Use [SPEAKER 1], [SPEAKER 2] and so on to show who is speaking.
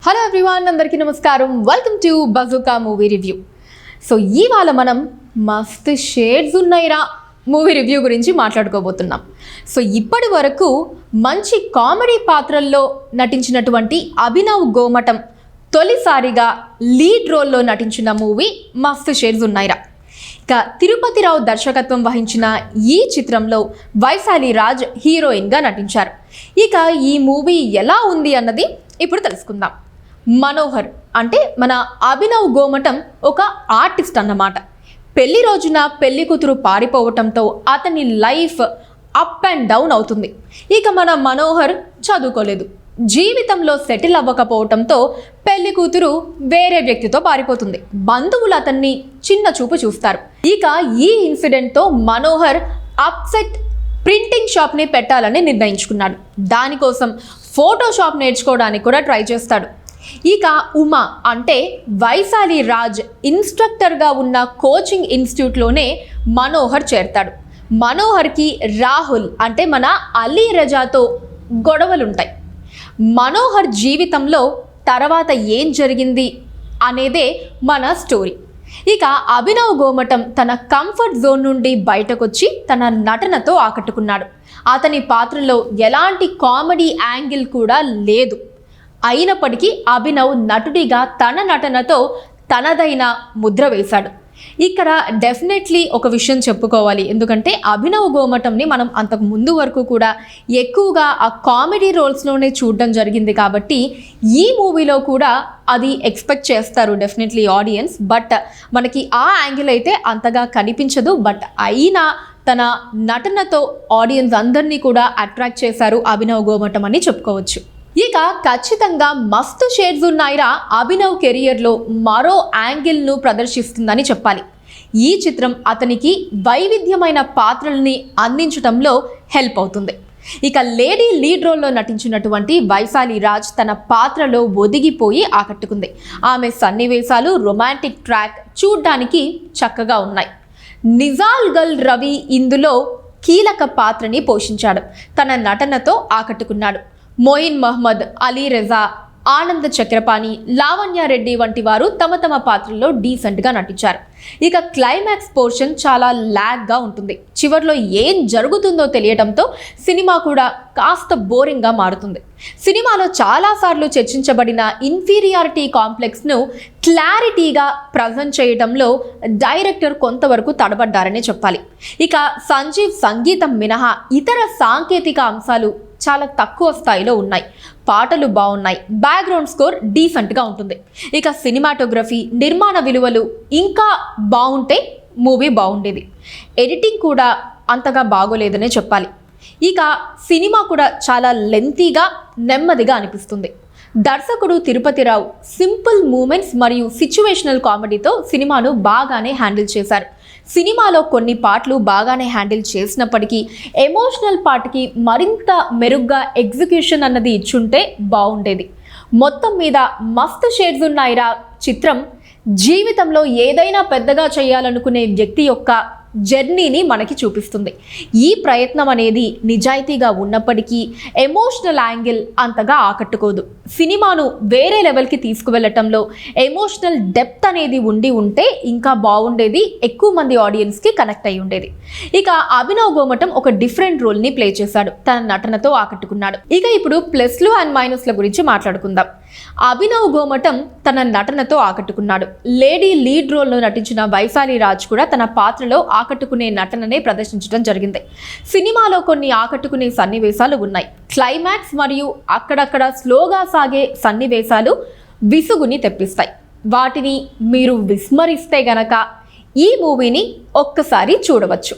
[SPEAKER 1] Hello everyone, అందరికీ నమస్కారం. Welcome to bazooka movie review. So ఇవాళ మనం మస్త్ షేడ్స్ ఉన్నాయిరా మూవీ రివ్యూ గురించి మాట్లాడుకోబోతున్నాం. సో ఇప్పటి వరకు మంచి కామెడీ పాత్రల్లో నటించినటువంటి అభినవ్ గోమటం తొలిసారిగా లీడ్ రోల్లో నటించిన మూవీ మస్త్ షేడ్స్ ఉన్నాయిరా. ఇక తిరుపతి రావు దర్శకత్వం వహించిన ఈ చిత్రంలో వైశాలి రాజ్ హీరోయిన్గా నటించారు. ఇక ఈ మూవీ ఎలా ఉంది అన్నది ఇప్పుడు తెలుసుకుందాం. మనోహర్ అంటే మన అభినవ్ గోమటం ఒక ఆర్టిస్ట్ అన్నమాట. పెళ్లి రోజున పెళ్లి కూతురు పారిపోవటంతో అతని లైఫ్ అప్ అండ్ డౌన్ అవుతుంది. ఇక మన మనోహర్ చదువుకోలేదు, జీవితంలో సెటిల్ అవ్వకపోవటంతో పెళ్లి కూతురు వేరే వ్యక్తితో పారిపోతుంది. బంధువులు అతన్ని చిన్న చూపు చూస్తారు. ఇక ఈ ఇన్సిడెంట్తో మనోహర్ అప్సెట్ ప్రింటింగ్ షాప్ని పెట్టాలని నిర్ణయించుకున్నాడు. దానికోసం ఫోటోషాప్ నేర్చుకోవడానికి కూడా ట్రై చేస్తాడు. ఇక ఉమా అంటే వైశాలి రాజ్ ఇన్స్ట్రక్టర్గా ఉన్న కోచింగ్ ఇన్స్టిట్యూట్లోనే మనోహర్ చేరతాడు. మనోహర్కి రాహుల్ అంటే మన అలీ రజాతో గొడవలుంటాయి. మనోహర్ జీవితంలో తర్వాత ఏం జరిగింది అనేదే మన స్టోరీ. ఇక అభినవ్ గోమటం తన కంఫర్ట్ జోన్ నుండి బయటకొచ్చి తన నటనతో ఆకట్టుకున్నాడు. అతని పాత్రలో ఎలాంటి కామెడీ యాంగిల్ కూడా లేదు. అయినప్పటికీ అభినవ్ నటుడిగా తన నటనతో తనదైన ముద్ర వేశాడు. ఇక్కడ డెఫినెట్లీ ఒక విషయం చెప్పుకోవాలి. ఎందుకంటే అభినవ్ గోమటంని మనం అంతకు ముందు వరకు కూడా ఎక్కువగా ఆ కామెడీ రోల్స్లోనే చూడడం జరిగింది. కాబట్టి ఈ మూవీలో కూడా అది ఎక్స్పెక్ట్ చేస్తారు డెఫినెట్లీ ఆడియన్స్. బట్ మనకి ఆ యాంగిల్ అయితే అంతగా కనిపించదు. బట్ అయినా తన నటనతో ఆడియన్స్ అందరినీ కూడా అట్రాక్ట్ చేశారు అభినవ్ గోమటం అని చెప్పుకోవచ్చు. ఇక ఖచ్చితంగా మస్తు షేడ్స్ ఉన్నాయిరా అభినవ్ కెరియర్లో మరో యాంగిల్ను ప్రదర్శిస్తుందని చెప్పాలి. ఈ చిత్రం అతనికి వైవిధ్యమైన పాత్రల్ని అందించడంలో హెల్ప్ అవుతుంది. ఇక లేడీ లీడ్ రోల్లో నటించినటువంటి వైశాలి రాజ్ తన పాత్రలో ఒదిగిపోయి ఆకట్టుకుంది. ఆమె సన్నివేశాలు, రొమాంటిక్ ట్రాక్ చూడ్డానికి చక్కగా ఉన్నాయి. నిజాల్ గల్ రవి ఇందులో కీలక పాత్రని పోషించాడు. తన నటనతో ఆకట్టుకున్నాడు. మోయిన్ మహమ్మద్, అలీ రజా, ఆనంద్ చక్రపాణి, లావణ్య రెడ్డి వంటి వారు తమ తమ పాత్రల్లో డీసెంట్గా నటించారు. ఇక క్లైమాక్స్ పోర్షన్ చాలా ల్యాగ్గా ఉంటుంది. చివర్లో ఏం జరుగుతుందో తెలియడంతో సినిమా కూడా కాస్త బోరింగ్గా మారుతుంది. సినిమాలో చాలాసార్లు చర్చించబడిన ఇన్ఫీరియారిటీ కాంప్లెక్స్ను క్లారిటీగా ప్రజెంట్ చేయడంలో డైరెక్టర్ కొంతవరకు తడబడ్డారని చెప్పాలి. ఇక సంజీవ్ సంగీతం మినహా ఇతర సాంకేతిక అంశాలు చాలా తక్కువ స్థాయిలో ఉన్నాయి. పాటలు బాగున్నాయి, బ్యాక్గ్రౌండ్ స్కోర్ డీసెంట్గా ఉంటుంది. ఇక సినిమాటోగ్రఫీ, నిర్మాణ విలువలు ఇంకా బాగుంటే మూవీ బాగుండేది. ఎడిటింగ్ కూడా అంతగా బాగోలేదనే చెప్పాలి. ఇక సినిమా కూడా చాలా లెంతీగా, నెమ్మదిగా అనిపిస్తుంది. దర్శకుడు తిరుపతి రావు సింపుల్ మూమెంట్స్ మరియు సిచ్యువేషనల్ కామెడీతో సినిమాను బాగానే హ్యాండిల్ చేశారు. సినిమాలో కొన్ని పాటలు బాగానే హ్యాండిల్ చేసినప్పటికీ ఎమోషనల్ పార్ట్కి మరింత మెరుగ్గా ఎగ్జిక్యూషన్ అన్నది ఇచ్చుంటే బాగుండేది. మొత్తం మీద మస్తు షేడ్స్ ఉన్నాయిరా చిత్రం జీవితంలో ఏదైనా పెద్దగా చేయాలనుకునే వ్యక్తి యొక్క జర్నీని మనకి చూపిస్తుంది. ఈ ప్రయత్నం అనేది నిజాయితీగా ఉన్నప్పటికీ ఎమోషనల్ యాంగిల్ అంతగా ఆకట్టుకోదు. సినిమాను వేరే లెవెల్కి తీసుకువెళ్ళటంలో ఎమోషనల్ డెప్త్ అనేది ఉంటే ఇంకా బాగుండేది, ఎక్కువ మంది ఆడియన్స్కి కనెక్ట్ అయి ఉండేది. ఇక అభినవ్ గోమటం ఒక డిఫరెంట్ రోల్ని ప్లే చేశాడు. తన నటనతో ఆకట్టుకున్నాడు. ఇక ఇప్పుడు ప్లస్లు అండ్ మైనస్ల గురించి మాట్లాడుకుందాం. అభినవ్ గోమటం తన నటనతో ఆకట్టుకున్నాడు. లేడీ లీడ్ రోల్లో నటించిన వైశాలి రాజ్ కూడా తన పాత్రలో ఆకట్టుకునే నటననే ప్రదర్శించడం జరిగింది. సినిమాలో కొన్ని ఆకట్టుకునే సన్నివేశాలు ఉన్నాయి. క్లైమాక్స్ మరియు అక్కడక్కడ స్లోగా సాగే సన్నివేశాలు విసుగుని తెప్పిస్తాయి. వాటిని మీరు విస్మరిస్తే గనక ఈ మూవీని ఒక్కసారి చూడవచ్చు.